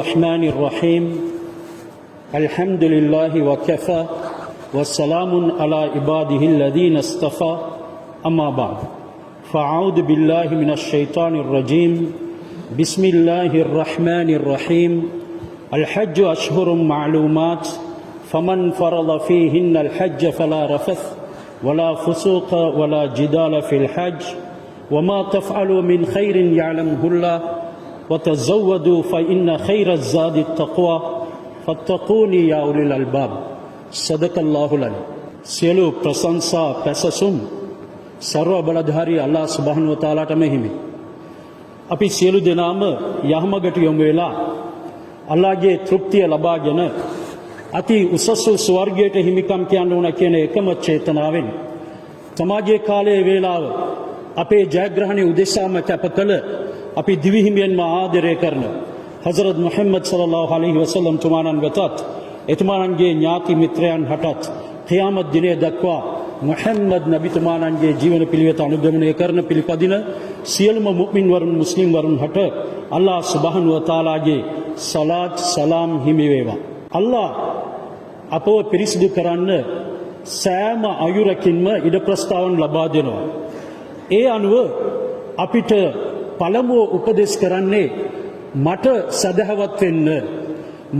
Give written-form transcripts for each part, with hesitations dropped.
الرحمن الرحيم الحمد لله وكفى والسلام على عباده الذين اصطفى أما بعد فأعوذ بالله من الشيطان الرجيم بسم الله الرحمن الرحيم الحج أشهر معلومات فمن فرض فيهن الحج فلا رفث ولا فسوق ولا جدال في الحج وما تفعلوا من خير يعلمه الله وتزودوا فإن خير الزاد التقوى فاتقوني يا أولي الألباب صدق الله العلي සියලු ප්‍රශංසා පැසසුම් සර්ව බලධාරී අල්ලාහ් සුබ්හානහු වතාලාටම හිමි. අපි සියලු දෙනාම යහමගට යොමු වෙලා අල්ලාහ්ගේ තෘප්තිය ලබාගෙන අති උසස් වූ ස්වර්ගයට හිමිකම් කියන්න ඕන කියන එකම චේතනාවෙන් සමාජයේ කාලයේ වේලාව අපේ ජයග්‍රහණය උදෙසාම කැප කළ අපි දිවිහිමියෙන්ම ආදරය කරන හසරත් මුහම්මද් සල්ලල්ලාහු අලයිහි වසල්ලම් තුමාණන් වෙතත් එතුමාණන්ගේ ඥාති මිත්‍රයන් හටත් ඛියාමත් දිනය දක්වා මුහම්මද් නබිතුමාණන්ගේ ජීවන පිළිවෙත අනුගමනය කරන පිළිපදින සියලුම මුමින් වරුන් මුස්ලිම් වරුන් හට අල්ලාහ් සුබ්හානහු වතාලාගේ සලාත් සලාම් හිමි වේවා. අල්ලාහ් අපව පිරිසිදු කරන්න සෑම අයුරකින්ම ඉඩ ප්‍රස්තාවන් ලබා දෙනවා. ඒ අනුව අපිට පළමුව උපදෙස් කරන්නේ මට සදහවත් වෙන්න,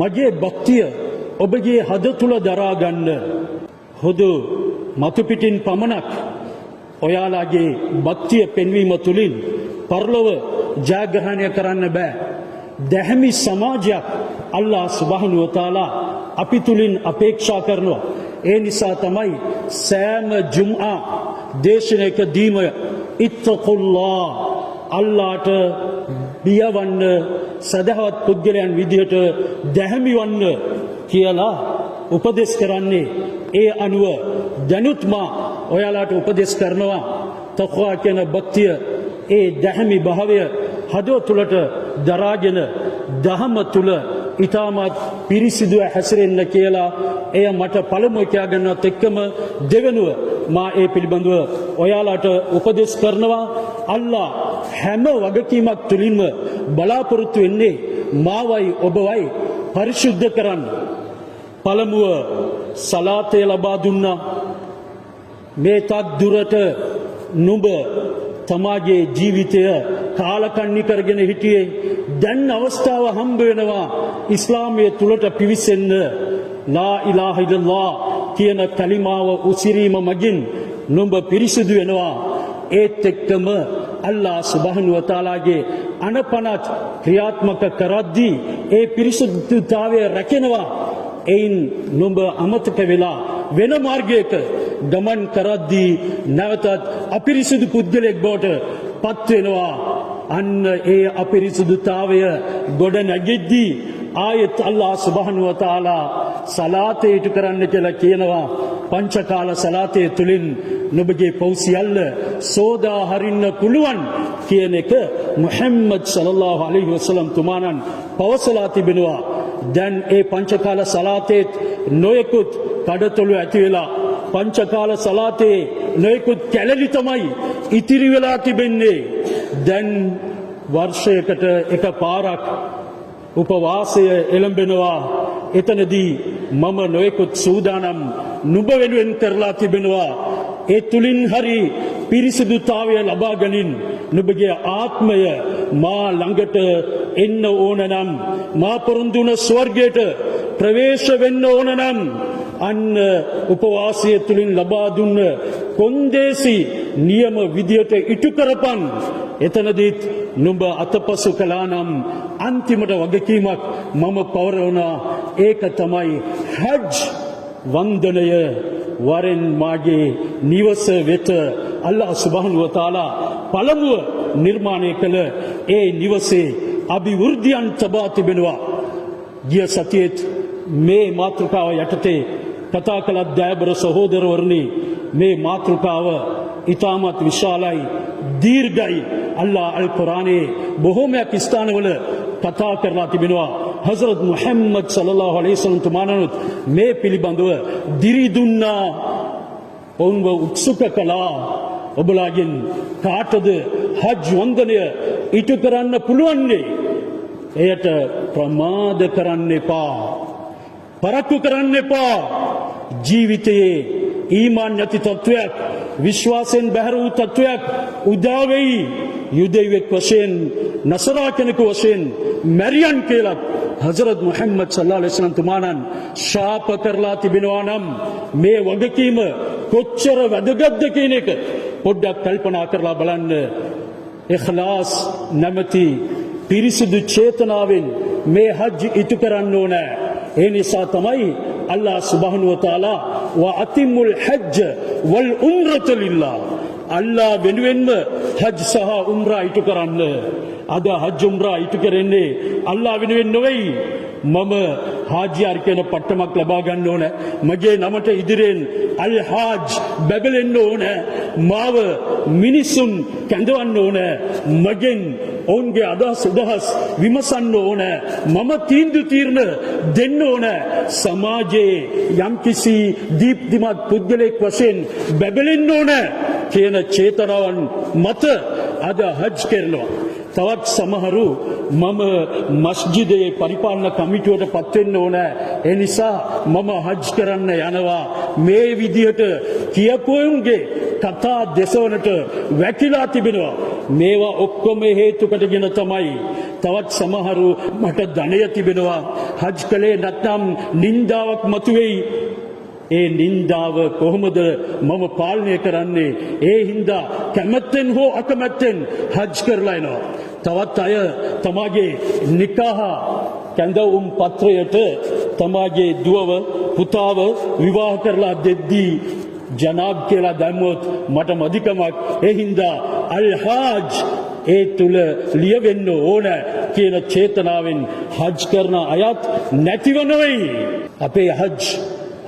මගේ භක්තිය ඔබගේ හද තුල දරා ගන්න. හොදු මතු පිටින් පමණක් ඔයාලාගේ භක්තිය පෙන්වීම තුලින් පරලොව ජයග්‍රහණය කරන්න බෑ. දැහැමි සමාජයක් අල්ලාහ් සුබ්හානහු වතාලා අපි තුලින් අපේක්ෂා කරනවා. ඒ නිසා තමයි සෑම ජුම්ආ දේශනාවකදීම ඉත්තකුල්ලාහ් අල්ලාහට බියවන්න, සදහවත් පුද්ගලයන් විදිහට දැහැමි වන්න කියලා උපදෙස් කරන්නේ. ඒ අනුව දැනුත් මා ඔයාලාට උපදෙස් කරනවා තක්වා කියන භක්තිය, ඒ දැහැමි භාවය හදව තුලට දරාගෙන දහම තුල ඊටමත් පිරිසිදුව හැසිරෙන්න කියලා. එය මට පළමුව කියා ගන්නවත් එක්කම දෙවෙනුව මා ඒ පිළිබඳව ඔයාලාට උපදෙස් කරනවා. අල්ලාහ් හැම වගකීමක් තුලින්ම බලාපොරොත්තු වෙන්නේ මාවයි ඔබවයි පරිශුද්ධ කරන්න. පළමුව සලාතය ලබා දුන්නා. මේ තක් දුරට නුඹ තමාගේ ජීවිතය කාලකන්ණි කරගෙන හිටියේ. දැන් අවස්ථාව හම්බ වෙනවා ඉස්ලාමයේ තුලට පිවිසෙන්න. ලා ඉලාහා ඉල්ලල්ලාහ් කියන කලිමාව උසිරීම මගින් නුඹ පිරිසිදු වෙනවා. ඒත් එක්කම අල්ලාහ් සුබ්හානහු වතාලාගේ අනපනත් ක්‍රියාත්මක කරද්දී ඒ පිරිසුදුතාවය රැකෙනවා. එයින් නුඹ අමතක වෙලා වෙන මාර්ගයක ගමන් කරද්දී නැවතත් අපිරිසුදු පුද්ගලෙක් බවට පත් වෙනවා. අන්න ඒ අපිරිසුදුතාවය ගොඩ නැගෙද්දී ආයත් අල්ලාහ් සුබ්හානහු වතාලා සලාතේ ඉටු කරන්න කියලා කියනවා. පංචකාල සලාතේ තුලින් නුඹගේ පව් සියල්ල සෝදා හරින්න පුළුවන් කියන එක මුහම්මද් සල්ලල්ලාහු අලයිහි වසල්ලම් තුමාණන් පවසලා තිබෙනවා. දැන් ඒ පංචකාල සලාතේ නොයෙකුත් කඩතොළු ඇති වෙලා පංචකාල සලාතේ නොයෙකුත් කැලලි තමයි ඉතිරි වෙලා තිබෙන්නේ. දැන් වර්ෂයකට එක පාරක් උපවාසය එළඹෙනවා. එතනදී මම නොයෙකුත් සූදානම් නුඹ වෙනුවෙන් කරලා තිබෙනවා. ඒ තුලින් හරි පිරිසිදුතාවය ලබා ගනින්. නුඹගේ ආත්මය මා ළඟට එන්න ඕන නම්, මා පොරොන්දුන ස්වර්ගයට ප්‍රවේශ වෙන්න ඕන නම් අන්න උපවාසය තුලින් ලබා දුන්න කොන්දේසි නියම විදියට ඉටු කරපන්. එතනදීත් නුඹ අතපසු කළා නම් අන්තිමට වගකීමක් මම පවරවනවා. ඒක තමයි හජ් වන්දනය. වරෙන් මාගේ නිවස වෙත අල්ලාහ් සුබ්හානහු වතාලා පළමුව නිර්මාණය කළ ඒ නිවසේ අභිවෘද්ධියන් තබා තිබෙනවා. ගිය සතියේත් මේ මාතෘකාව යටතේ කතා කළ දයාබර සහෝදරවරුනි, මේ මාතෘකාව ඉතාමත් විශාලයි, දීර්ඝයි. අල්ලාහ් අල් කුර්ආනයේ බොහෝමයක් ස්ථානවල කතා කරලා තිබෙනවා. හසරත් මුහම්මද් සල්ලල්ලාහු අලයිහි වසල්ලම් තුමාණනුත් මේ පිළිබඳව දිරි දුන්නා. ඔවුන්ව උත්සුක කළා. ඔබලාගෙන් කාටද හජ් වන්දනය ඉටු කරන්න පුළුවන්නේ? එයට ප්‍රමාද කරන්න එපා. පරක්කු කරන්න එපා. ජීවිතයේ ඊමාන් නැති තත්වයක්, විශ්වාසයෙන් බැහැර වූ තත්වයක් උදා වෙයි. යුදෙව්වෙක් වශයෙන්, නසරා කෙනෙකු වශයෙන් මැරියන් කියලා හසරත් මුහම්මද් සල්ලල්ලාහු අලයිහි වසල්ලම් තුමාණන් ශාප කරලා තිබෙනවා නම් මේ වගකීම කොච්චර වැදගත්ද කියන එක පොඩ්ඩක් කල්පනා කරලා බලන්න. ඉඛලාස් නැමැති පිරිසිදු චේතනාවෙන් මේ හජ් ඉටු කරන්න ඕන. ඒ නිසා තමයි අල්ලාහ් සුබ්හානහු වතාලා වා අතිමුල් හජ්ජ වල් උම්රත ලිල්ලාහ්, අල්ලාහ් වෙනුවෙන්ම හජ් සහ උම්රා ඉටු කරන්න. අද හජ් උම්රා ඉටු කරන්නේ අල්ලාහ් වෙනුවෙන් නොවේයි. මම හාජියාර් කියන පට්ටමක් ලබා ගන්න ඕන, මගේ නමට ඉදිරියෙන් අල් හාජ් බැබලෙන්න ඕන, මාව මිනිසුන් කැඳවන්න ඕන, මගෙන් ඔවුන්ගේ අදහස් උදහස් විමසන්න ඕන, මම තීන්දුව තීරණ දෙන්න ඕන, සමාජයේ යම්කිසි දීප්තිමත් පුද්ගලයෙක් වශයෙන් බැබලෙන්න ඕන කියන චේතනාවන් මත අද හජ් කරනවා. තවත් සමහරු මම මස්ජිදයේ පරිපාලන කමිටුවට පත් වෙන්න ඕන, ඒ නිසා මම හජ් කරන්න යනවා, මේ විදිහට කියපුවුන්ගේ කතා දෙසවනට වැකිලා තිබෙනවා. මේවා ඔක්කොම හේතු කොටගෙන තමයි තවත් සමහරු මට ධනය තිබෙනවා, හජ් කළේ නැත්නම් නින්දාවක් මතුවේයි, ඒ නින්දාව කොහොමද මම පාලනය කරන්නේ? ඒ හින්දා කැමැත්තෙන් හෝ අකමැත්තෙන් හජ් කරලා එනවා. තවත් අය තමාගේ නිකාහ කැඳවුම් පත්‍රයට තමාගේ දුවව පුතාව විවාහ කරලා දෙද්දී ජනාබ් කියලා දැම්මොත් මට මදිකමක්. ඒ හින්දා අල් හාජ් ඒ තුල ලියවෙන්න ඕන කියන චේතනාවෙන් හජ් කරන අයත් නැතිව නෙවෙයි. අපේ හජ්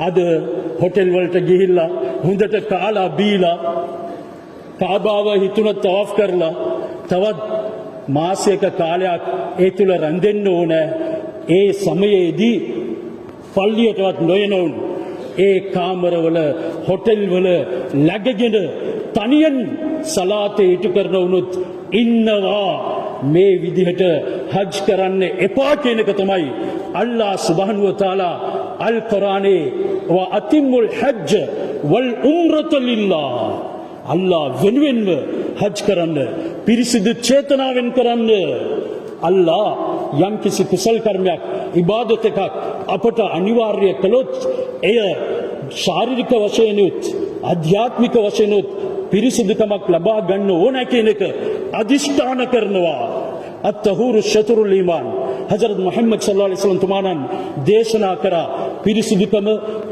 අද හොටෙල් වලට ගිහිල්ලා හොඳට කාලා බීලා කාබාව හිතුණ තවාෆ් කරලා තවත් මාසයක කාලයක් ඒ තුල රැඳෙන්න ඕන. ඒ සමයේදී පල්ලියටවත් නොයනවුන් ඒ කාමරවල හොටෙල් වල läගගෙන තනියෙන් සලාතේ ඉටු කරන උනුත් ඉන්නවා. මේ විදිහට හජ් කරන්න එපා කියන එක තමයි අල්ලාහ් සුබ්හානහු වතාලා අල් කුර්ආනයේ වා අතිමුල් හජ්ජ වල් උම්රත ලිල්ලාහ්, අල්ලාහ් වෙනුවෙන්ම හජ් කරන්න, පිරිසිදු චේතනාවෙන් කරන්න. අල්ලාහ් යම් කිසි කුසල් කර්මයක්, ඉබාදත් එකක් අපට අනිවාර්ය කළොත් එය ශාරීරික වශයෙන් උත් ආධ්‍යාත්මික වශයෙන් උත් පිරිසිදුකමක් ලබා ගන්න ඕන කියන එක අදිෂ්ඨාන කරනවා. අත්-තහූරු ශතරුල් ඊමාන්, හජරත් මුහම්මද් සල්ලල්ලාහු අලයිහි වසල්ලම් තුමාණන් දේශනා කරා පිරිසිදුකම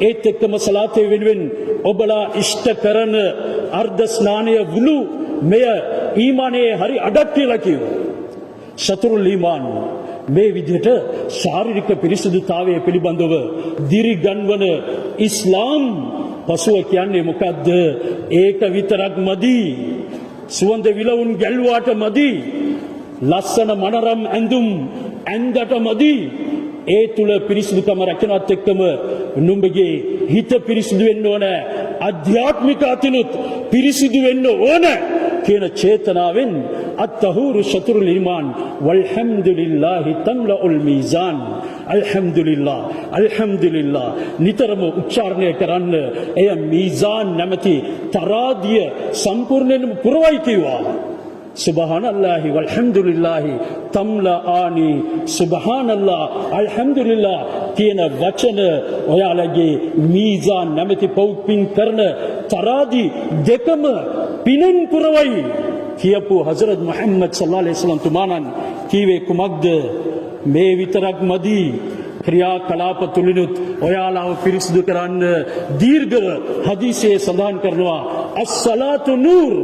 ඒත් එක්කම සලාතේ වෙනුවෙන් ඔබලා ඉෂ්ට කරන අර්ධ ස්නානය වුළු මෙය ඊමානයේ හරි අඩක් කියලා කිව්වා. ශතරුල් ඊමාන් මේ විදිහට ශාරීරික පිරිසිදුතාවය පිළිබඳව දිරිගන්වන ඉස්ලාම් පසුව කියන්නේ මොකද්ද? ඒක විතරක් මදි. සුවඳ විලවුන් ගැල්වාට මදි. ලස්සන මනරම් ඇඳුම් ඇඳට මදි. ඒ තුල පිරිසිදුකම රැකෙනවත් එක්කම නුඹගේ හිත පිරිසිදු වෙන්න ඕන, ආධ්‍යාත්මික අතිනුත් පිරිසිදු වෙන්න ඕන කියන චේතනාවෙන් අත්-තහූරු ශතරුල් ඊමාන් වල්හම්දුලිල්ලාහි තම්ලඋල් මීසාන්, අල්හම්දුලිල්ලාහ් අල්හම්දුලිල්ලාහ් නිතරම උච්චාරණය කරන්න. එය මීසාන් නැමැති තරාදිය සම්පූර්ණයෙන්ම පුරවයි කිව්වා. සුබ්හානල්ලාහි වල්හම්දුලිල්ලාහි තම්ලානි, සුබ්හානල්ලාහ් අල්හම්දුලිල්ලාහ් කියන වචන ඔයාලගේ මීසාන් නැමැති පෞත්පින් කරන තරාදි දෙකම පිනෙන් පුරවයි කියපු හසරත් මුහම්මද් සල්ලල්ලාහු අලයිහි වසල්ලම් තුමාණන් කීවේ කුමක්ද? මේ විතරක් මදි. ක්‍රියා කලාප තුලිනුත් ඔයාලව පිරිසිදු කරන්න දීර්ඝව හදීසයේ සඳහන් කරනවා. අස්-සලාතු නූර්,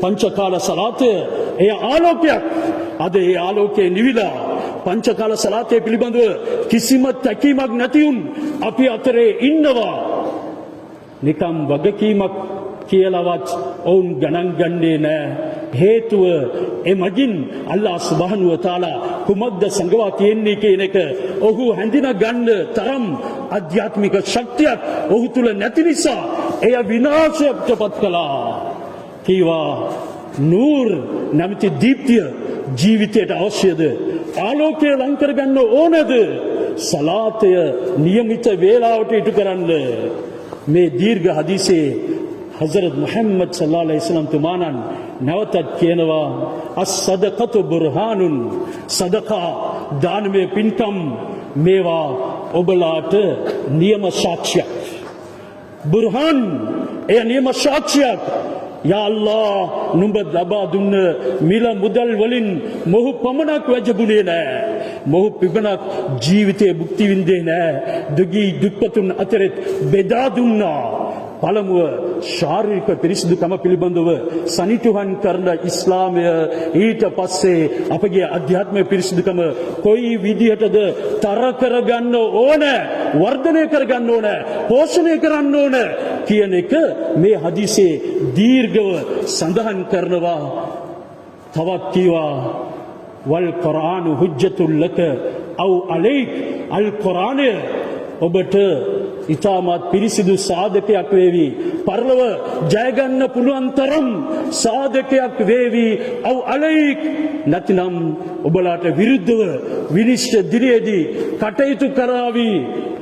පංචකාල සලාතය එය ආලෝකයක්. අද ඒ ආලෝකයේ නිවිලා පංචකාල සලාතය පිළිබඳව කිසිම තැකීමක් නැතිවුන් අපි අතරේ ඉන්නවා. නිකම් වගකීමක් කියලාවත් ඔවුන් ගණන් ගන්නේ නැහැ. හේතුව එමගින් අල්ලාහ් සුබ්හානහු වතාලා කුමක්ද සංගවා තියෙන්නේ කියන එක ඔහු හැඳිනා ගන්න තරම් ආධ්‍යාත්මික ශක්තියක් ඔහු තුල නැති නිසා එය විනාශයටපත් කළා. කීවා නූර් නැමැති දීප්තිය ජීවිතයට අවශ්‍යද? ආලෝකය ලං කරගන්න ඕනද? සලාතය නියමිත වේලාවට ඉටු කරන්න. මේ දීර්ඝ හදීසේ හසරත් මුහම්මද් සල්ලල්ලාහු අලයිහි වසල්ලම් තුමාණන් නැවතත් කියනවා අස්-සදකතු බුර්හානුන්, සදකා දානමය පින්කම් මේවා ඔබලාට නියම සාක්ෂියක්. බුර්හාන් එය නියම සාක්ෂියක්. යා අල්ලාහ් නුඹ ලබා දුන්න මිල මුදල් වලින් මොහු පමණක් වැජබුනේ නැහැ. මොහු පිබනක් ජීවිතයේ භුක්ති විඳේ නැහැ. දුගී දුක්පතුන් අතරෙත් බෙදා දුන්නා. පළමුව ශාරීරික පිරිසිදුකම පිළිබඳව සනිටුහන් කරන ඉස්ලාමය, ඊට පස්සේ අපගේ අධ්‍යාත්මික පිරිසිදුකම කොයි විදිහටද තර කරගන්න ඕන, වර්ධනය කරගන්න ඕන, පෝෂණය කරන්න ඕන කියන එක මේ හදීසේ දීර්ඝව සඳහන් කරනවා. තවත් කීවා වල් කුර්ආනු හුජ්ජතුල් ලක අව් අලයික්, අල් කුර්ආනය ඔබට ඉතාමත් පිරිසිදු සාධකයක් වේවි, පරලොව ජයගන්න පුළුවන් තරම් සාධකයක් වේවි. අව් අලයික් නැතිනම් ඔබලාට විරුද්ධව විනිශ්චය දිනේදී කටයුතු කරાવી.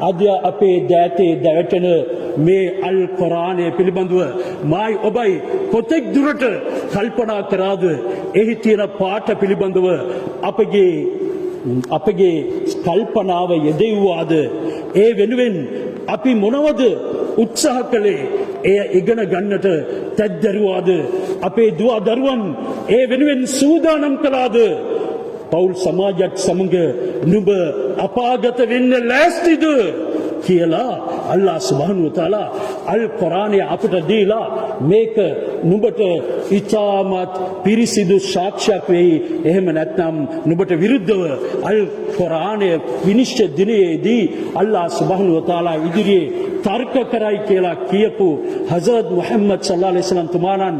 අද අපේ දෑතේ දැවටෙන මේ අල් කුර්ආනය පිළිබඳව මායි ඔබයි කොතෙක් දුරට කල්පනා කරාද? එහි තියෙන පාඨ පිළිබඳව අපගේ කල්පනාව යෙදෙව්වාද? ඒ වෙනුවෙන් අපි මොනවද උත්සාහ කළේ? එය ඉගෙන ගන්නට තැද්දරුවාද? අපේ දුව දරුවන් ඒ වෙනුවෙන් සූදානම් කළාද? පෞල් සමාජයක් සමග නුඹ අපාගත වෙන්න ලෑස්තිද කියලා අල්ලාහ් සුබ්හානහු වතාලා අල් කුර්ආනය අපට දීලා මේක නුඹට ඉතාමත් පිරිසිදු සාක්ෂියක් වෙයි. එහෙම නැත්නම් නුඹට විරුද්ධව අල් කුර්ආනය විනිශ්චය දිනයේදී අල්ලාහ් සුබ්හානහු වතාලා ඉදිරියේ තර්ක කරයි කියලා කියපු හසරත් මුහම්මද් සල්ලල්ලාහු අලයිහි වසල්ලම් තුමාණන්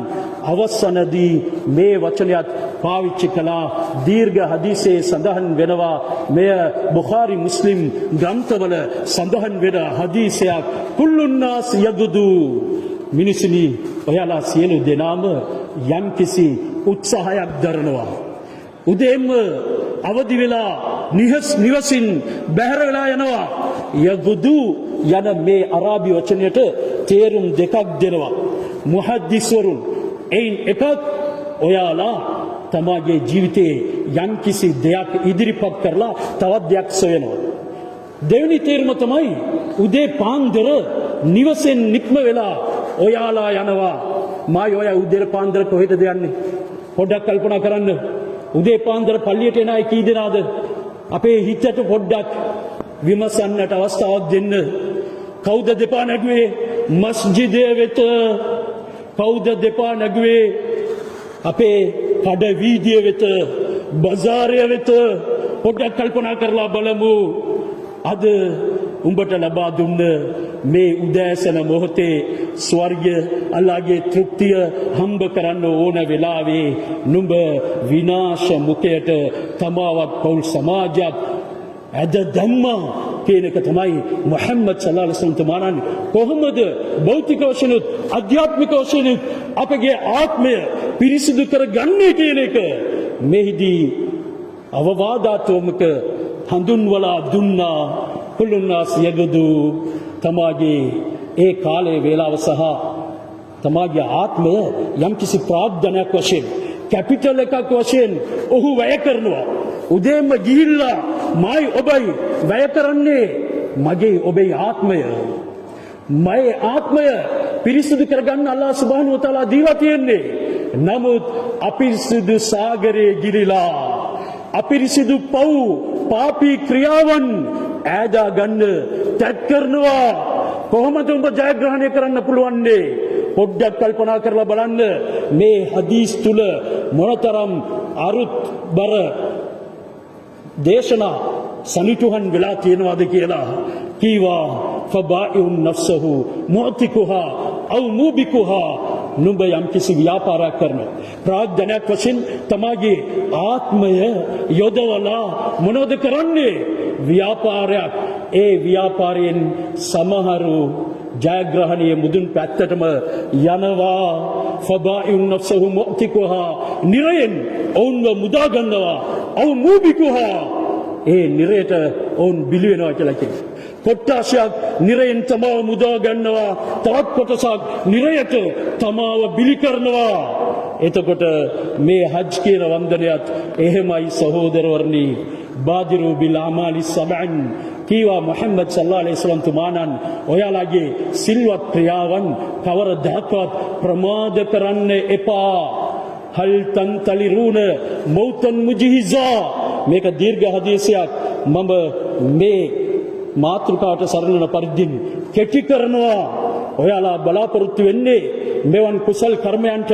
අවසනදී මේ වචනයත් පාවිච්චි කළා. දීර්ඝ හදීසේ සඳහන් වෙනවා. මෙය බුඛාරි මුස්ලිම් ග්‍රන්ථවල සඳහන් වෙන හදීසයක්. කුල්ලුන්නාස් යගුදු, මිනිසුනි ඔයාලා සියලු දෙනාම යම්කිසි උත්සාහයක් දරනවා. උදේම අවදි වෙලා නිවසින් බැහැර වෙලා යනවා. යගුදු යන මේ අරාබි වචනයට තේරුම් දෙකක් දෙනවා මුහද්දිස්වරුන්. එයින් එකක් ඔයාලා තමාගේ ජීවිතයේ යම්කිසි දෙයක් ඉදිරිපත් කරලා තවත් දෙයක් සොයනවා. දෙවෙනි තේරුම තමයි උදේ පාන්දර නිවසෙන් නික්ම වෙලා ඔයාලා යනවා. මායි ඔයා උදේ පාන්දර කොහෙටද යන්නේ? පොඩ්ඩක් කල්පනා කරන්න. උදේ පාන්දර පල්ලියට එන අය කී දෙනාද? අපේ හිතට පොඩ්ඩක් විමසන්නට අවස්ථාවක් දෙන්න. කවුද දෙපා නැගුවේ මස්ජිදය වෙත? කවුද දෙපා නැගුවේ අපේ කඩ වීදිය වෙත, බਜ਼ਾරය වෙත? පොඩ්ඩක් කල්පනා කරලා බලමු. අද උඹට ලබා දුන්න මේ උදෑසන මොහොතේ ස්වර්ගය, අල්ලාහගේ තෘප්තිය හම්බ කරන්න ඕන වෙලාවේ නුඹ විනාශ මුඛයට තමාවත් පෞල් සමාජයක් ඇද ධම්මා කියන එක තමයි මුහම්මද් සල්ලල්ලාහු අලයිහි වසල්ලම් තුමාණන් කොහොමද භෞතික වශයෙන් අධ්‍යාත්මික වශයෙන් අපගේ ආත්මය පිරිසිදු කරගන්නේ කියන එක මෙහිදී අවවාදාත්මක හඳුන්වලා දුන්නා. කුල්ලුන්නාස් යගදු, තමාගේ ඒ කාලයේ වේලාව සහ තමාගේ ආත්මය යම්කිසි ප්‍රාග්ධනයක් වශයෙන්, කැපිටල් එකක් වශයෙන් ඔහු වැය කරනවා. උදේම ගිහිල්ලා මයි ඔබයි වැය කරන්නේ මගේ ඔබේ ආත්මය. මගේ ආත්මය පිරිසිදු කරගන්න අල්ලාහ් සුබ්හානහු වතාලා දීලා තියෙන්නේ. නමුත් අපිරිසිදු සාගරයේ ගිලිලා අපිරිසිදු පව් පාපී ක්‍රියාවන් ඈදා ගන්න තැත් කරනවා. කොහොමද උඹ ජයග්‍රහණය කරන්න පුළුවන්නේ? පොඩ්ඩක් කල්පනා කරලා බලන්න. මේ හදීස් තුල මොනතරම් අරුත් බර දේශනා සනිටුහන් වෙලා තියෙනවද කියලා කීවා. ෆබායිඋන් නෆ්සහු මුතිකුහා අව් මුබිකුහා. නුඹ යම්කිසි ව්‍යාපාරයක් කරනවා, ප්‍රාග්ධනයක් වශයෙන් තමාගේ ආත්මය යොදවලා මොනවද කරන්නේ? ව්‍යාපාරයක්. ඒ ව්‍යාපාරයෙන් සමහරු ජයග්‍රහණයේ මුදුන් පැත්තටම යනවා. ෆබායිඋන් නෆ්සහු මුතිකුහා. නිරයෙන් ඔවුන්ව මුදා ගන්නවා. අව මූබිකුහා ඒ නිරයට ඔවුන් බිලි වෙනවා කියලා කියනවා. කොට්ටාශයක් නිරයෙන් තමාව මුදා ගන්නවා, තවත් කොටසක් නිරයට තමාව බිලි කරනවා. එතකොට මේ හජ් කියන වන්දනයත් එහෙමයි සහෝදරවරුනි. බාදිරු බිල් අමාලි සබන් කීවා මුහම්මද් සල්ලල්ලාහු අලයිහි වසල්ලම් තුමාණන් ඔයාලගේ සිල්වත් ක්‍රියාවන් කවරදාකවත් ප්‍රමාද කරන්න එපා. හල් තන්තලිරුන මෞතන් මුජිහිසා. මේක දීර්ඝ හදීසයක්. මම මේ මාතෘකාවට සරලන පරිද්දෙන් කෙටි කරනවා. ඔයාලා බලාපොරොත්තු වෙන්නේ මෙවන් කුසල් කර්මයන්ට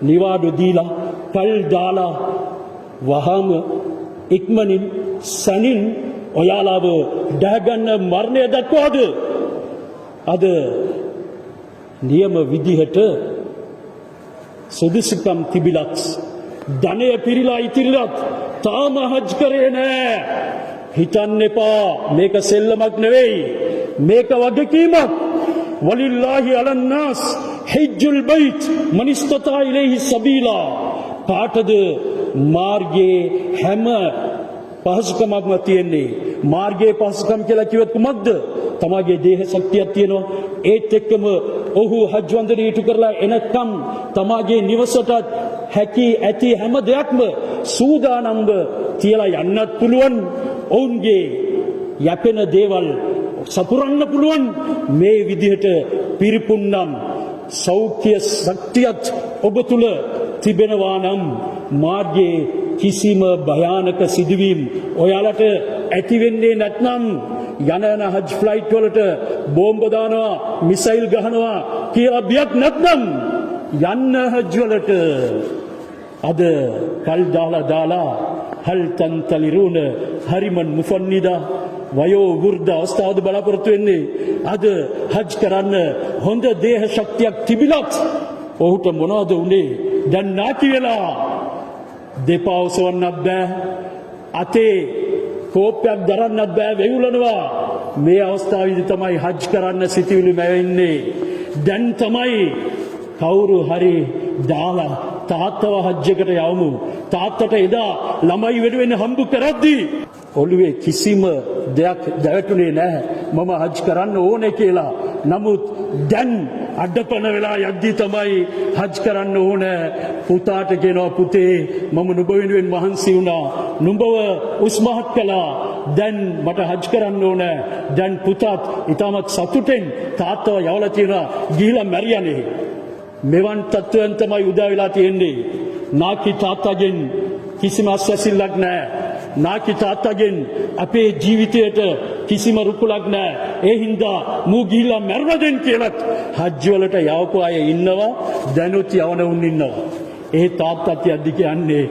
නිවාඩු දීලා කල් දාලා වහාම ඉක්මනින් සනින් ඔයාලාව දැගන්න මරණය දක්වාද? අද නියම විදිහට සුදුසුකම් තිබිලත් ධනය පිරීලා ඉතිරිලත් තාම හජ් කරේ නෑ. හිතන්න එපා මේක සෙල්ලමක් නෙවෙයි, මේක වගකීමක්. වලිල්ලාහි අලන්නාස් හිජ්ජුල් බයිත් මන් ඉස්තතා ඉලෛහි සබීලා. කාටද මාර්ගයේ හැම පහසුකමක්ම තියෙන්නේ. මාර්ගයේ පහසුකම් කියලා කිව්වොත් කුමක්ද? තමාගේ දේහ ශක්තියක් තියෙනවා. ඒත් එක්කම ඔහු හජ් වන්දනය ඉටු කරලා එනකම් තමාගේ නිවසට හැකි ඇති හැම දෙයක්ම සූදානම්ව තියලා යන්නත් පුළුවන්. ඔවුන්ගේ යැපෙන දේවල් සපුරන්න පුළුවන්. මේ විදිහට පිරිපුන්නම් සෞඛ්‍ය ශක්තියත් ඔබ තුල තිබෙනවා නම් මාර්ගයේ කිසිම භයානක සිදුවීම් ඔයාලට ඇති වෙන්නේ නැත්නම් යන හජ් ෆ්ලයිට් වලට බෝම්බ දානවා, මිසයිල් ගහනවා කියලා බියක් නැත්නම් යන්න හජ් වලට අද කල් දාලා හල් තන්තලිරුන හරිමන් මුෆන්නිදා වයෝ වෘද්ධ අවස්ථාවද බලාපොරොත්තු වෙන්නේ. අද හජ් කරන්න හොඳ දේහ ශක්තියක් තිබිලත් ඔහුට මොනවද උනේ? දැන් නාකි වෙලා දෙපා ඔසවන්නත් බෑ, අතේ කෝප්පයක් දරන්නත් බෑ, වෙවුලනවා. මේ අවස්ථාවේදී තමයි හජ් කරන්න සිටිවිලි මැවෙන්නේ. දැන් තමයි කවුරු හරි දාලා තාත්තව හජ් එකට යවමු. තාත්තට එදා ළමයි වෙනුවෙන් හම්බ කරද්දී ඔළුවේ කිසිම දෙයක් දැවටුනේ නැහැ මම හජ් කරන්න ඕනේ කියලා. නමුත් දැන් අඩපණ වෙලා යද්දී තමයි හජ් කරන්න ඕනේ. පුතාට කියනවා පුතේ මම නුඹ වෙනුවෙන් මහන්සි වුණා, නුඹව උස්මහත් කළා, දැන් මට හජ් කරන්න ඕනේ. දැන් පුතත් ඊටමත් සතුටෙන් තාත්තව යවලා තියනවා, ගිහිලා මැරියනේ. මෙවන් තත්ත්වයන් තමයි උදා වෙලා තියෙන්නේ. නාකි තාත්තගෙන් කිසිම අස්වැසිල්ලක් නැහැ. නාකි තාත්තගෙන් අපේ ජීවිතයට කිසිම රුකුලක් නැහැ. ඒ හින්දා මූ ගිහිල්ලා මැරෙන්න කියලත් හජ් වලට යවපු අය ඉන්නවා, දැනුත් යවන උන් ඉන්නවා. ඒ තාත්තත් යද්දි කියන්නේ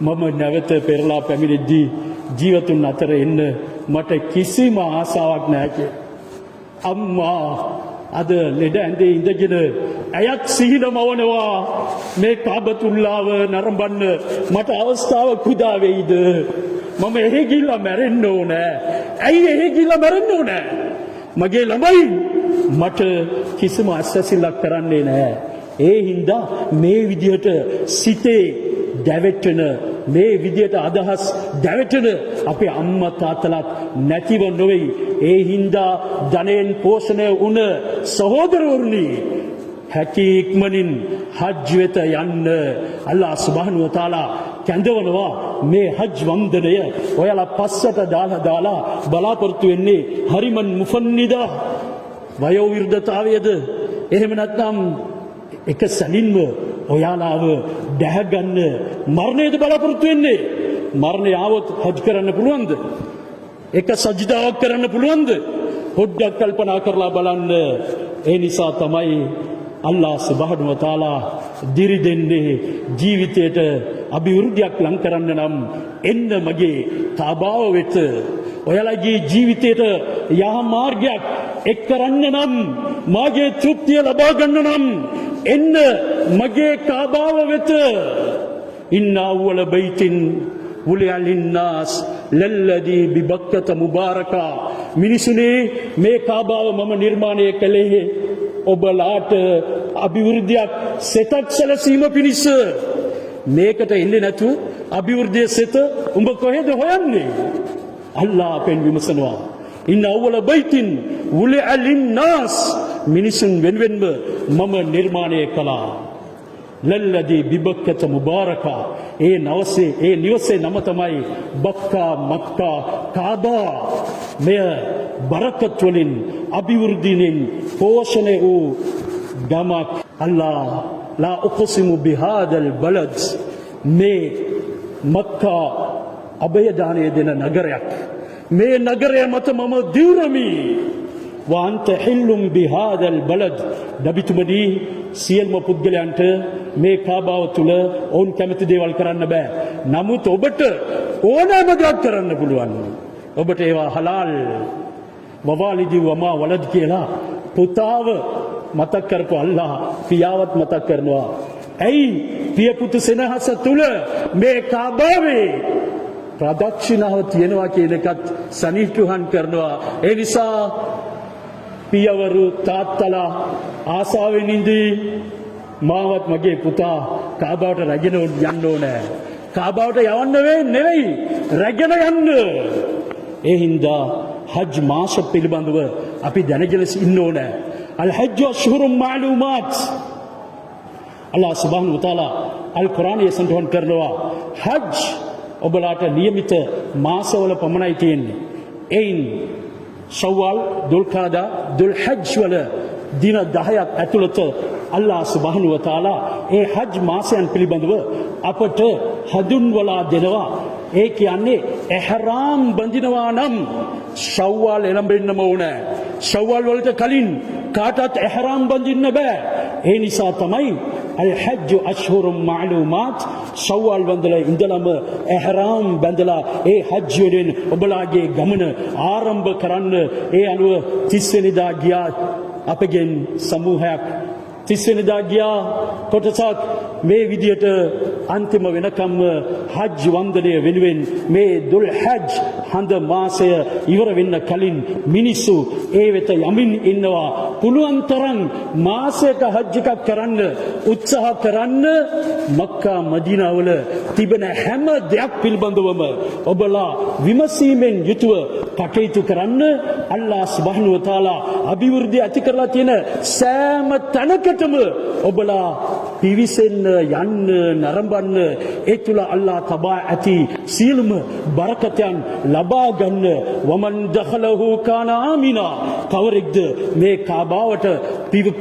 මම නැවත පෙරලා පැමිණෙද්දී ජීවතුන් අතර එන්න මට කිසිම ආසාවක් නැහැ කියලා. අම්මා අද ලෙඩ ඇඳේ ඉඳගෙන ඇයත් සිහිනමවනවා මේ කාබතුල්ලාව නරඹන්න මට අවස්ථාව කුදා වෙයිද? මම එහෙ ගිහිල්ලා මැරෙන්න ඕනේ. ඇයි එහෙ ගිහිල්ලා මැරෙන්න ඕනේ? මගේ ළමයි මට කිසිම අස්වැසිල්ලක් කරන්නේ නැහැ. ඒ හින්දා මේ විදිහට සිතේ දැවෙටෙන, මේ විදිහට අදහස් දැවෙටෙන අපේ අම්මා තාත්තලාත් නැතිව නොවේයි. ඒ හින්දා ධනයෙන් පෝෂණය වුණ සහෝදරවරුනි, හැකි ඉක්මනින් හජ් වෙත යන්න අල්ලාහ් සුබ්හානහු වතාලා කැඳවනවා. මේ හජ් වන්දනය ඔයාලා පස්සට දාලා බලාපොරොත්තු වෙන්නේ හරිමන් මුෆන්නිදා වයෝ විරුද්ධතාවයද? එහෙම නැත්නම් එක සැනින්ම ඔයාලාව දැහැගන්න මරණයද බලාපොරොත්තු වෙන්නේ? මරණය ආවොත් හජ් කරන්න පුළුවන්ද? එක සජ්දාවක් කරන්න පුළුවන්ද? පොඩ්ඩක් කල්පනා කරලා බලන්න. ඒ නිසා තමයි අල්ලාහ් සුබ්හානහු වතාලා දිරි දෙන්නේ ජීවිතයට අභිවෘද්ධියක් ලං කරන්න නම් එන්න මගේ කාබාව වෙත. ඔයාලගේ ජීවිතයට යහ මාර්ගයක් එක් කරන්න නම්, මාගේ තෘප්තිය ලබා ගන්න නම් එන්න මගේ කාබාව වෙත. ඉන්නා අව්වල බයිතින් වුලියා ලින්නාස් ලල්ලදී බිබක්කත මුබාරකා. මිනිසුනේ මේ කාබාව මම නිර්මාණය කළේ ඔබලාට අභිවෘද්ධියක් සෙතක් සැලසීම පිණිස. මේකට එන්නේ නැතුව අභිවෘද්ධිය සිත උඹ කොහෙද හොයන්නේ? අල්ලාහ් අපෙන් විමසනවා. ඉන්න අවවල බයිතින් උලිඅ ලින්නාස්, මිනිසුන් වෙනුවෙන්ම මම නිර්මාණය කළා. ලල්ලදී බිබක්කත මුබාරකා, ඒ නිවසේ නම තමයි බක්කා මක්කා කාබා. මෙය බරකත් වලින් අභිවෘද්ධියෙන් පෝෂණය වූ ගමක්. අල්ලාහ් ලා උක්සිමු බිහාදල් බලද්, මේ මක්කා අභයදානය දෙන නගරයක්. මේ නගරය මත මම දිවුරමි. වන්ත හිල්ලුම් බිහාදල් බලද්, නබිතුමනි සියල්ම පුද්ගලයන්ට මේ කාබාව තුල ඔවුන් කැමති දේවල් කරන්න බෑ. නමුත් ඔබට ඕනෑම දෙයක් කරන්න පුළුවන්. ඔබට ඒවා හලාල්. වවාලිදි වමා වලද් කියලා පුතාව මතක් කරපු අල්ලාහ් පියාවත් මතක් කරනවා. ඇයි පිය පුතු සෙනහස තුල මේ කාබාවේ ප්‍රදක්ෂිනාව තියෙනවා කියන එකත් සනිටුහන් කරනවා. ඒ නිසා පියවරු තාත්තලා ආසාවෙන් ඉඳී මාවත් මගේ පුතා කාබාවට රැගෙන යන්න ඕනේ. කාබාවට යවන්න නෙවෙයි රැගෙන යන්න. ඒ හින්දා හජ් මාස පිළිබඳව අපි දැනගෙන ඉන්න ඕනේ. අල් හජ්ජු අෂ්හුරුම් මාලූමාත්. අල්ලාහ් සුබ්හානහු වතාලා අල් කුර්ආනයේ සඳහන් කරනවා හජ් ඔබලාට નિયમિત මාසවල පමණයි තියෙන්නේ. එයින් ශව්වාල්, දුල්ඛාදා, දුල්හජ් වල දින 10ක් ඇතුළත අල්ලාහ් සුබ්හානහු වතාලා ඒ හජ් මාසයන් පිළිබඳව අපට හඳුන්වලා දෙනවා. ඒ කියන්නේ ඉහ්රාම් බඳිනවා නම් ශව්වාල් එළඹෙන්නම ඕනේ. ශව්වාල් වලට කලින් කාටවත් ඉහ්රාම් බඳින්න බෑ. ඒ නිසා තමයි අල් හජ්ජු අෂ්හුරුම් මාලූමාත්, ශව්වාල් වන්දලා ඉඳලම ඉහ්රාම් බඳලා ඒ හජ් වලින් ඔබලාගේ ගමන ආරම්භ කරන්න. ඒ අනුව 30 වෙනිදා ගියා අපගෙන් සමූහයක්. 30 වෙනිදා ගියා කොටසක් මේ විදියට අන්තිම වෙනකම්ම හජ් වන්දනය වෙනුවෙන් මේ දුල් හජ් හඳ මාසය ඉවර වෙන්න කලින් මිනිස්සු ඒ වෙත යමින් ඉන්නවා. පුළුවන් තරම් මාසයක හජ් එකක් කරන්න උත්සාහ කරන්න. මක්කා මදීනා වල තිබෙන හැම දෙයක් පිළිබඳවම ඔබලා විමසීමෙන් යුතුව කටයුතු කරන්න. අල්ලාහ් සුබ්හානහු වතාලා අභිවෘද්ධිය ඇති කරලා තියෙන සෑම තැනකටම ඔබලා පිවිසෙන්න යන්න නරඹන්න. ඒ තුල අල්ලාහ් තබා ඇති සීලම බරකතයන් ලබා ගන්න. වමන් දඛලහු කාන ආමිනා, කවරෙක්ද මේ කාබාවට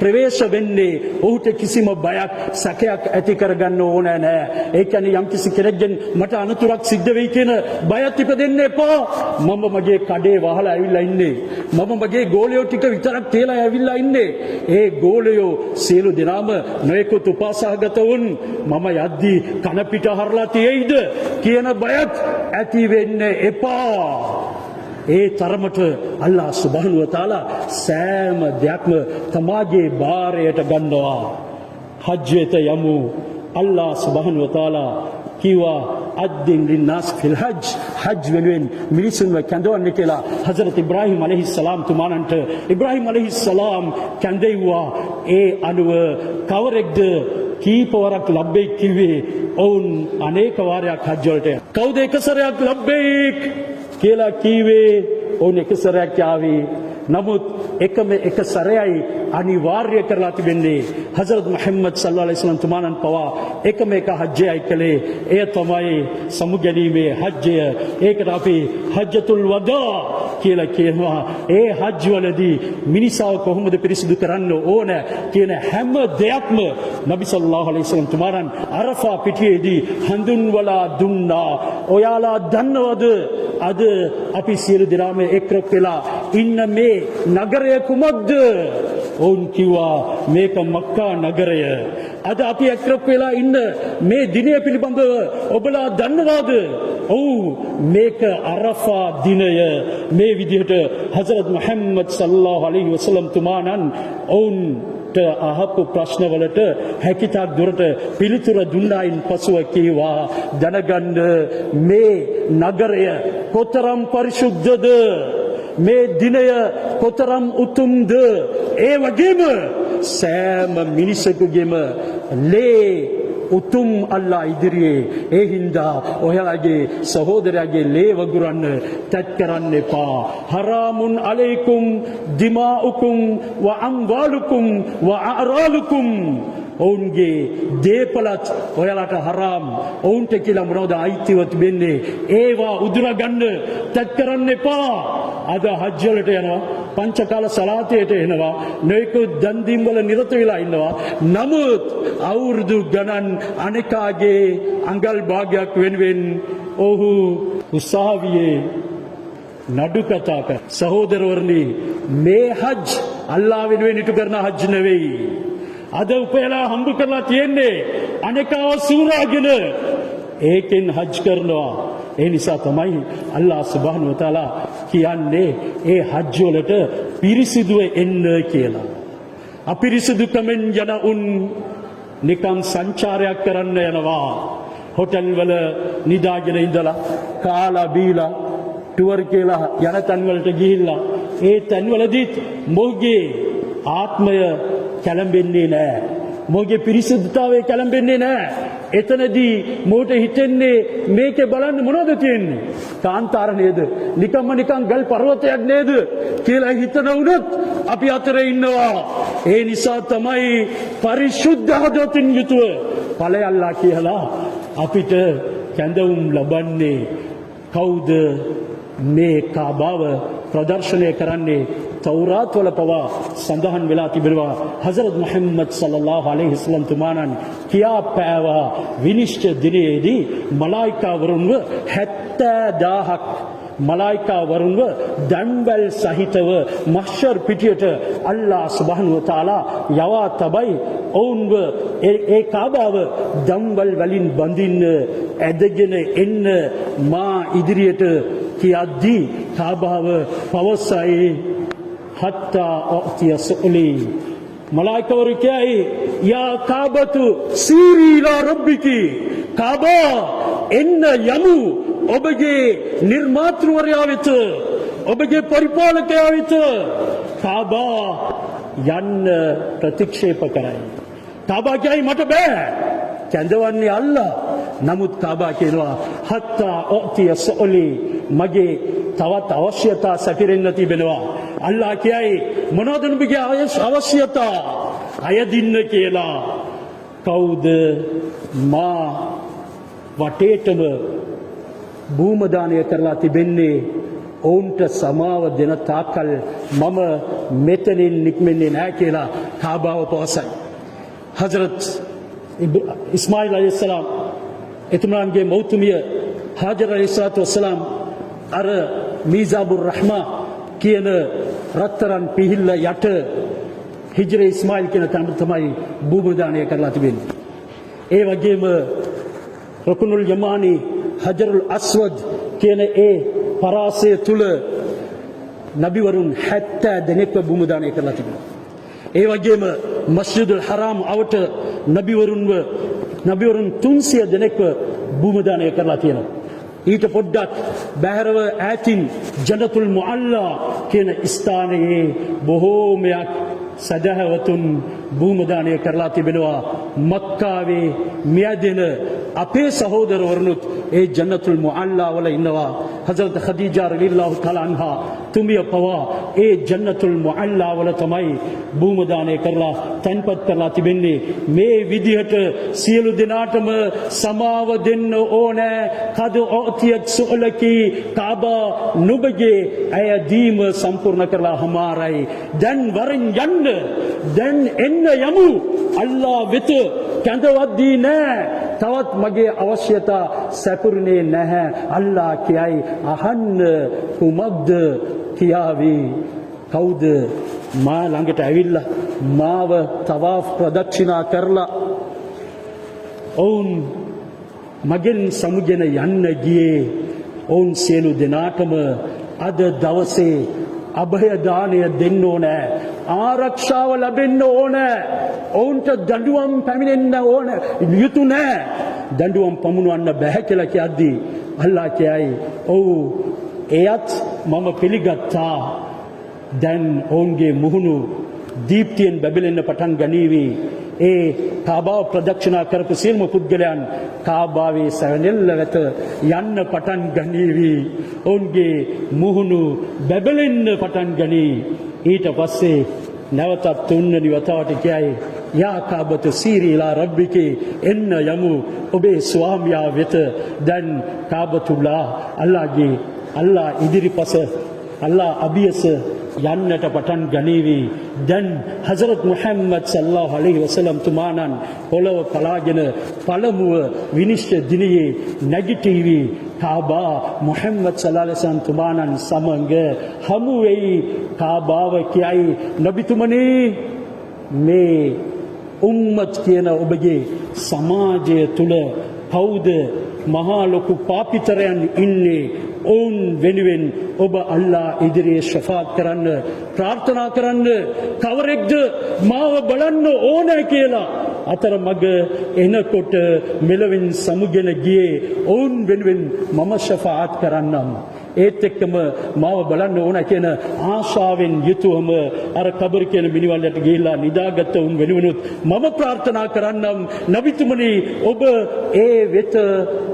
ප්‍රවේශ වෙන්නේ ඔහුට කිසිම බයක් සැකයක් ඇති කරගන්න ඕනේ නෑ. ඒ කියන්නේ යම් කිසි කෙනෙක්ගෙන් මට අනතුරක් සිද්ධ වෙයි කියන බයත් ඉපදෙන්න එපා. මම මගේ කඩේ වහලා ඇවිල්ලා ඉන්නේ. මම මගේ ගෝලයෝ ටික විතරක් තියලා ඇවිල්ලා ඉන්නේ. ඒ ගෝලයෝ සියලු දෙනාම නොයෙකුත් උපාසහගත වුන් මම යද්දී කන පිට හරලා තියෙයිද කියන බයත් ඇති වෙන්න එපා. ඒ තරමට අල්ලාහ් සුබ්හානහු වතාලා සෑම දෙයක්ම තමාගේ භාරයට ගන්නවා. හජ්ජයට යමු. අල්ලාහ් සුබ්හානහු වතාලා කිවා අද්දින් ලින්නාස් ෆිල් හජ්, හජ් වෙනුවෙන් මිනිසුන්ව කැඳවන්න කියලා හසරත් ඉබ්‍රාහීම් අලයිහිස්සලාම් තුමාණන්ට ඉබ්‍රාහීම් අලයිහිස්සලාම් කැඳෙව්වා. ඒ අනුව කවරෙක්ද කීපවරක් ලබ්බෙක් කිව්වේ? ඔවුන් අනේක වාරයක් හජ් වලට. කවුද එක සැරයක් ලබ්බෙක් කියලා කීවේ? ඔවුන් එක සැරයක් ආවේ. නමුත් එක සැරයයි අනිවාර්ය කරලා තිබෙන්නේ. හසරත් මුහම්මද් සල්ලල්ලාහු අලයිහි වසල්ලම් තුමාණන් පවා එකම එක හජ්ජයයි කළේ. එය තමයි සමුගැනීමේ හජ්ජය. ඒකට අපි හජ්ජතුල් වදා කියලා කියනවා. ඒ හජ් වලදී මිනිසාව කොහොමද පිරිසිදු කරන්න ඕන කියන හැම දෙයක්ම නබි සල්ලල්ලාහු අලයිහි වසල්ලම් තුමාණන් අරෆා පිටියේදී හඳුන්වලා දුන්නා. ඔයාලා දන්නවද අද අපි සියලු දෙනාම එක්රොක් වෙලා ඉන්න මේ නගරය කුමක්ද? ඔවුන් කිව්වා මේක මක්කා නගරය. අද අපි එක්රොක් වෙලා ඉන්න මේ දිනය පිළිබඳව ඔබලා දන්නවාද? ඔව්, මේක අරෆා දිනය. මේ විදිහට හසරත් මුහම්මද් සල්ලල්ලාහු අලයිහි වසල්ලම් තුමාණන් ඔවුන්ට අහපු ප්‍රශ්නවලට හැකිතාක් දුරට පිළිතුර දුන්නායින් පසුව කීවා දැනගන්න මේ නගරය කොතරම් පරිශුද්ධද, මේ දිනය කොතරම් උතුම්ද. ඒ වගේම සෑම මිනිසෙකුගේම ලේ උතුම් අල්ලා ඉදිරියේ ඒ හින්දා ඔයාගේ සහෝදරයාගේ ලේ වගුරන්න තත් කරන්න එපා. හරාමුන් අලයිකුම් දිමාඋකුම් ව අම්වාලුකුම් ව අරාලුකුම්. ඔවුන්ගේ දේපලත් ඔයාලට හරාම්. ඔවුන්ට කියලා මොනවද අයිතිව තිබෙන්නේ ඒවා උදුරගන්න තත් කරන්න එපා. අද හජ් වලට යනවා, පංචකාල සලාතයට එනවා, නොයෙකුත් දන් දීම් වල නිරත වෙලා ඉන්නවා. නමුත් අවුරුදු ගණන් අනෙකාගේ අඟල් භාගයක් වෙනුවෙන් ඔහු උසාවියේ නඩු කතා කර. සහෝදරවරුනි, මේ හජ් අල්ලා වෙනුවෙන් ඉටු කරන හජ් නෙවෙයි. අද උපයලා හම්බ කරලා තියෙන්නේ අනෙකාව සූරාගෙන ඒකෙන් හජ් කරනවා. ඒ නිසා තමයි අල්ලාහ් සුබ්හානහු වතාලා කියන්නේ ඒ හජ් වලට පිරිසිදුව එන්න කියලා. අපිරිසිදුකමෙන් යන උන් නිකම් සංචාරයක් කරන්න යනවා. හොටල් වල නිදාගෙන ඉඳලා කාලා බීලා ටුවර් කියලා යන තැන් වලට ගිහිල්ලා ඒ තැන් වලදීත් මොහුගේ ආත්මය කැළඹෙන්නේ නැහැ. මොහුගේ පිරිසිදුතාවය කැළඹෙන්නේ නැහැ. එතනදී මොහුට හිතෙන්නේ මේකේ බලන්න මොනවද තියෙන්නේ? කාන්තාර නේද? නිකම්ම නිකන් ගල් පර්වතයක් නේද කියලා හිතන උනොත් අපි අතරේ ඉන්නවා. ඒ නිසා තමයි පරිශුද්ධ හදවතින් යුතුව ඵලයල්ලා කියලා අපිට කැඳවුම් ලබන්නේ. කවුද මේ කාබාව ප්‍රදර්ශනය කරන්නේ? තවරාත් වල පවා සඳහන් වෙලා තිබෙනවා හසරත් මුහම්මද් සල්ලල්ලාහු අලයිහි වසල්ලම් තුමාණන් කියා පෑවා විනිශ්චය දිනයේදී මලායිකාවරුන්ව 70000ක් මලායිකාවරුන්ව දන්වැල් සහිතව මහ්ෂර් පිටියට අල්ලාහ් සුබ්හානහු වතාලා යවා තබයි. ඔවුන්ව ඒ කාබාව දන්වැල් වලින් බඳින්න ඇදගෙන එන්න මා ඉදිරියට කියද්දී කාබාව පවසයි හත්තා ඔතිය සුලි. මලායිකවරු කියයි යා කාබතු සීරීලා රබ්බිකි. කාබා එන්න යමු ඔබගේ නිර්මාතෘවරයා වෙත, ඔබගේ පරිපාලකයා වෙත. කාබා යන්න ප්‍රතික්ෂේප කරයි. කාබා කියයි මට බෑ, කැඳවන්නේ අල්ලා. නමුත් කාබා කියනවා හත්තා ඔතිය සුලි, මගේ තවත් අවශ්‍යතා සැපිරෙන්න තිබෙනවා. අල්ලා කියයි මොනවද නුඹගේ අවශ්‍යතා? අයදින්න කියලා. කවුද මා වටේටම භූමදානය කරලා තිබෙන්නේ? ඔවුන්ට සමාව දෙන තාකල් මම මෙතනින් නික්මෙන්නේ නැහැ කියලා කාබාව පවසයි. හජරත් ඉස්මායිල් අලයිහිස්සලාම් එතුමාගේ මෞතුමිය හාජර් අලයිහිස්සලාතු වස්සලාම් අර මීසාබුර් රහ්මා කියන රත්තරන් පිහිල්ල යට හිජ්ර ඉස්මායිල් කියන තැන තමයි භූමදානය කරලා තිබෙන්නේ. ඒ වගේම රුකුනුල් යමානි හජරුල් අස්වද් කියන ඒ පරාසය තුල නබිවරුන් 70 දෙනෙක්ව භූමදානය කරලා තිබෙනවා. ඒ වගේම මස්ජිදුල් හරාම් අවට නබිවරුන් 300 දෙනෙක්ව භූමදානය කරලා තියෙනවා. ඊට පොඩ්ඩක් බැහැරව ඈතින් ජනතුල් මුඅල්ලා කියන ස්ථානයේ බොහෝමයක් සදහවතුන් භූමදානය කරලා තිබෙනවා. මක්කාවේ මියදෙන අපේ සහෝදරවරුනුත් ඒ ජන්නතුල් මුඅල්ලා වල ඉන්නවා. හසරත් ඛදීජා රලියල්ලාහු තආලා අන්හා තුමිය පවා ඒ ජන්නතුල් මුඅල්ලා වල තමයි භූමදානය කරලා තන්පත් කරලා තිබෙන්නේ. මේ විදිහට සියලු දෙනාටම සමාව දෙන්න ඕනේ. කද ඔතියත් සුලකි කාබා නුබගේ අයදීම සම්පූර්ණ කරලා හමාරයි. දැන් වරින් යන්න, දැන් එන්න යමු අල්ලා වෙත. කැඳවද්දී නෑ, තවත් මගේ අවශ්‍යතා සැපුරුනේ නැහැ. අල්ලා කියයි අහන්න කුමක්ද කියාවි. කවුද මා ළඟට ඇවිල්ලා මාව තවාෆ් ප්‍රදක්ෂිනා කරලා ඔවුන් මගෙන් සමුගෙන යන්න ගියේ? ඔවුන් සියලු දෙනාටම අද දවසේ අභය දාණය දෙන්න ඕනේ, ආරක්ෂාව ලැබෙන්න ඕනේ. ඔවුන්ට දඬුවම් පැමිණෙන්න ඕනේ, යුතු නෑ. දඬුවම් පමුණවන්න බෑ කියලා කියද්දී අල්ලා කියයි ඔව් එයත් මම පිළිගත්තා. දැන් ඔවුන්ගේ මුහුණු දීප්තියෙන් බැබලෙන්න පටන් ගනීවි. ඒ කාබාව ප්‍රදක්ෂිනා කරපු සියලුම පුද්ගලයන් කාබාවේ සැවනෙල්ල වෙත යන්න පටන් ගනීවි. ඔවුන්ගේ මුහුණු බැබලෙන්න පටන් ගනී. ඊට පස්සේ නැවතත් තුන්වෙනි වතාවට කියයි යා කාබතු සීරීලා රබ්බිකේ එන්න යමු ඔබේ ස්වාමියා වෙත. දැන් කාබතුල්ලා අල්ලා ඉදිරිපස අල්ලා අභියස යන්නට පටන් ගනීවි. දැන් හසරත් මුහම්මද් සල්ලල්ලාහු අලයිහි වසල්ලම් තුමාණන් පොළව පලාගෙන පළමුව විනිශ්චය දිනයේ නැගිටීවි. කාබා මුහම්මද් සල්ලල්ලාහු අලයිහි වසල්ලම් තුමාණන් සමග හමු වෙයි. කාබාව කියයි නබිතුමනි මේ උම්මත් කියන ඔබගේ සමාජය තුල කවුද මහා ලොකු පාපිතරයන් ඉන්නේ? ඔවුන් වෙනුවෙන් ඔබ අල්ලා ඉදිරියේ ශෆාත් කරන්න ප්‍රාර්ථනා කරන්න. කවරෙක්ද මාව බලන්න ඕන කියලා අතරමඟ එනකොට මෙලවින් සමුගෙන ගියේ ඔවුන් වෙනුවෙන් මම ශෆාත් කරන්නම්. ඒත් එක්කම මාව බලන්න ඕන කියන ආශාවෙන් යුතුවම අර කබර් කියන මිනිවල්ලට ගිහිල්ලා නිදාගත්ත උන් වෙනුවෙනුත් මම ප්‍රාර්ථනා කරන්නම් නබිතුමනි ඔබ ඒ වෙත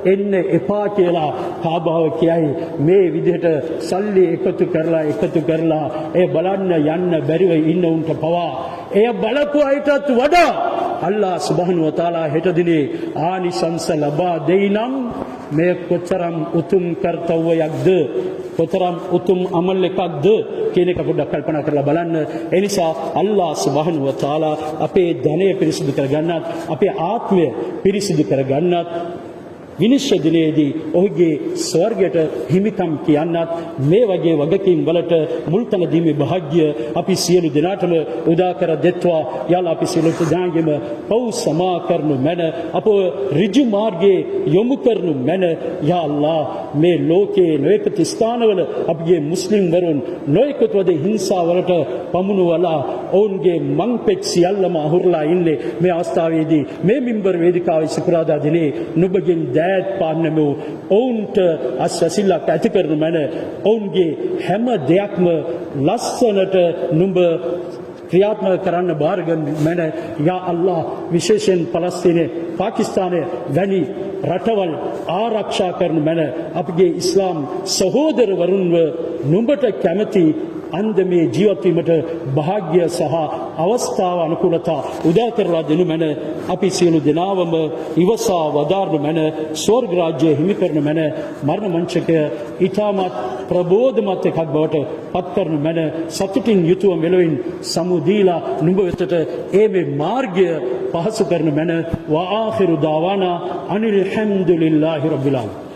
එන්න එපා කියලා කාබාව කියයි. මේ විදිහට සල්ලි එකතු කරලා ඒ බලන්න යන්න බැරිව ඉන්න උන්ට පවා එය බලපු අයටත් වඩා අල්ලාහ් සුබ්හානහු වතාලා හෙට දිනේ ආනිසංස ලබා දෙයි නම් මේ කොතරම් උතුම් කර්තව්‍යයක්ද කොතරම් උතුම් අමල් එකක්ද කියන එක පොඩ්ඩක් කල්පනා කරලා බලන්න. ඒ නිසා අල්ලාහ් සුබ්හානහු වතාලා අපේ ධනය පිරිසිදු කරගන්නත් අපේ ආත්මය පිරිසිදු කරගන්නත් විනිශ්චය දිනේදී ඔහුගේ ස්වර්ගයට හිමිකම් කියන්නත් මේ වගේ වගකීම් වලට මුල්තන දීමේ භාග්‍ය අපි සියලු දෙනාටම උදා කර දෙත්වා. යාලා අපි සියලු දෙනාගේම පව් සමා කරනු මැන අප ඍජු මාර්ගයේ යොමු කරනු මැන. යා අල්ලාහ් මේ ලෝකයේ නොයෙකුත් ස්ථානවල අපගේ මුස්ලිම් වරුන් නොයෙකුත් වද හිංසාවලට පමුණුවලා ඔවුන්ගේ මංපෙත් සියල්ලම අහුරලා ඉන්නේ. මේ අවස්ථාවේදී මේ මිම්බර් වේදිකාවේ සිකුරාදා දිනේ නුඹගෙන් දෑත් පාන්නම ඔවුන්ට අස්වැසිල්ලක් ඇති කරනු මැන ඔවුන්ගේ හැම දෙයක්ම ලස්සනට නුඹ ක්‍රියාත්මක කරන්න බාරගන්න මැන. යා අල්ලාහ් විශේෂයෙන් පලස්තීනයේ පාකිස්තානයේ වැනි රටවල් ආරක්ෂා කරනු මැන අපගේ ඉස්ලාම් සහෝදරවරුන්ව නුඹට කැමති අන්දමේ ජීවත් වීමට භාග්‍ය සහ අවස්ථාව අනුකූලතා උදා කරලා දෙනු මැන. අපි සියලු දෙනාවම ඉවසා වදාරනු මැන. ස්වර්ග රාජ්‍යය හිමි කරනු මැන. මරණ මංචකය ඊටමත් ප්‍රබෝධමත් එකක් බවට පත් කරනු මැන. සතුටින් යුතුව මෙලොවින් සමුදීලා නුඹ වෙතට මේ මාර්ගය පහසු කරනු මැන. වා ආඛිරු දාවානා අනිල් හම්දුලිල්ලාහි රබ්බිල් ආලමීන්.